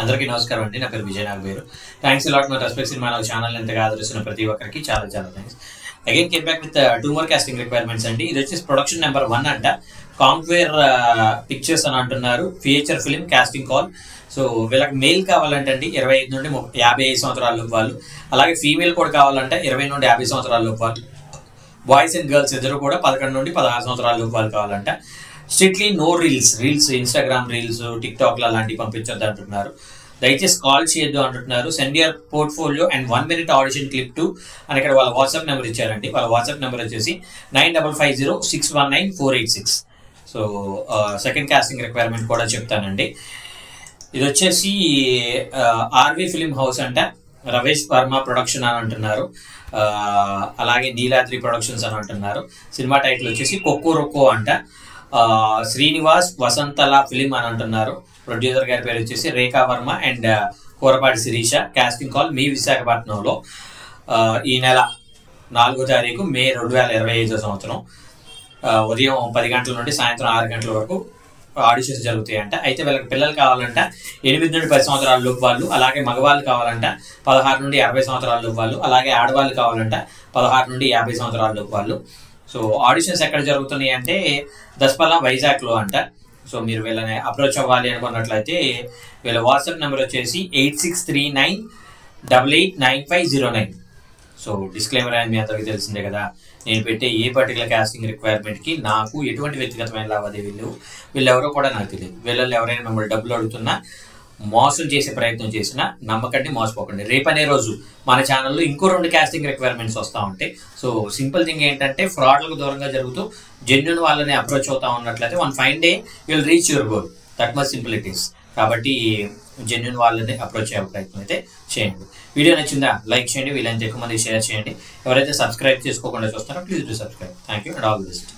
అందరికీ నమస్కారం అండి. నా పేరు విజయ్ నాగవేరు. Thanks a lot my respect cinema channel ఎంతగా ఆదరిస్తున్న ప్రతి ఒక్కరికి చాలా చాలా thanks. Again came back with 2 more casting requirements అండి. ఇది వచ్చేసి ప్రొడక్షన్ నెంబర్ 1 అంట. కాంక్వేర్ పిక్చర్స్ అని అంటున్నారు. Feature film casting call. So వీళ్ళకి మెయిల్ కావాలంటే అండి 25 నుండి 55 సంవత్సరాల లోపు వాళ్ళు, అలాగే ఫీమేల్ కూడా కావాలంటే 20 నుండి 50 సంవత్సరాల లోపు వాళ్ళు, బాయ్స్ అండ్ గర్ల్స్ ఇద్దరు కూడా 11 నుండి 16 సంవత్సరాల లోపు వాళ్ళు కావాలంట. Strictly no reels Instagram reels, టిక్ టాక్లు అలాంటివి పంపించొద్దు అంటున్నారు. దయచేసి కాల్ చేయొద్దు అంటున్నారు. Send your portfolio and 1 minute audition clip to అని ఇక్కడ వాళ్ళ వాట్సాప్ నెంబర్ ఇచ్చారండి. వాళ్ళ వాట్సాప్ నెంబర్ వచ్చేసి 9550619486. సో సెకండ్ కాస్టింగ్ రిక్వైర్మెంట్ కూడా చెప్తానండి. ఇది వచ్చేసి ఆర్వి ఫిలిం హౌస్ అంట. రవేష్ వర్మ ప్రొడక్షన్ అని అంటున్నారు. అలాగే నీలాద్రి ప్రొడక్షన్స్ అని అంటున్నారు. సినిమా టైటిల్ వచ్చేసి కొక్కోరొక్కో అంట. శ్రీనివాస్ వసంతల ఫిలిం అని అంటున్నారు. ప్రొడ్యూసర్ గారి పేరు వచ్చేసి Rekha Varma and Kurapati Sirisha. Casting call మీ విశాఖపట్నంలో ఈ నెల 4వ తారీఖు మే 2025 సంవత్సరం ఉదయం 10 గంటల నుండి సాయంత్రం 6 గంటల వరకు ఆడిషన్స్ జరుగుతాయంట. అయితే వీళ్ళకి పిల్లలు కావాలంట 8 నుండి 10 సంవత్సరాల లోపు వాళ్ళు, అలాగే మగవాళ్ళు కావాలంట 16 నుండి 60 సంవత్సరాల లోపు వాళ్ళు, అలాగే ఆడవాళ్ళు కావాలంట 16 నుండి 50 సంవత్సరాల లోపు వాళ్ళు. సో ఆడిషన్స్ ఎక్కడ జరుగుతున్నాయి అంటే దస్పల్లా వైజాగ్లో అంట. సో మీరు వీళ్ళని అప్రోచ్ అవ్వాలి అనుకున్నట్లయితే వీళ్ళ వాట్సాప్ నెంబర్ వచ్చేసి 8639889509. సో డిస్క్లైమర్ అని మీ అందరికీ తెలిసిందే కదా, నేను పెట్టే ఏ పర్టికులర్ కాస్టింగ్ రిక్వైర్మెంట్కి నాకు ఎటువంటి వ్యక్తిగతమైన లావాదేవీలు వీళ్ళెవరో కూడా నాకు తెలియదు. వీళ్ళల్లో ఎవరైనా మిమ్మల్ని డబ్బులు అడుగుతున్నా, మోసం చేసే ప్రయత్నం చేసినా నమ్మకండి, మోసపోకండి. రేపనే రోజు మన ఛానల్లో ఇంకో 2 కాస్టింగ్ రిక్వైర్మెంట్స్ వస్తూ ఉంటాయి. సో సింపుల్ థింగ్ ఏంటంటే ఫ్రాడ్లకు దూరంగా జరుగుతూ జెన్యున్ వాళ్ళని అప్రోచ్ అవుతా ఉన్నట్లయితే one fine day will reach your goal. That much simple it is. కాబట్టి జెన్యున్ వాళ్ళని అప్రోచ్ అయ్యే ప్రయత్నం అయితే చేయండి. వీడియో నచ్చిందా లైక్ చేయండి, వీళ్ళంతా ఎక్కువ మంది షేర్ చేయండి. ఎవరైతే సబ్స్క్రైబ్ చేసుకోకుండా చూస్తారో please do subscribe. Thank you and all the best.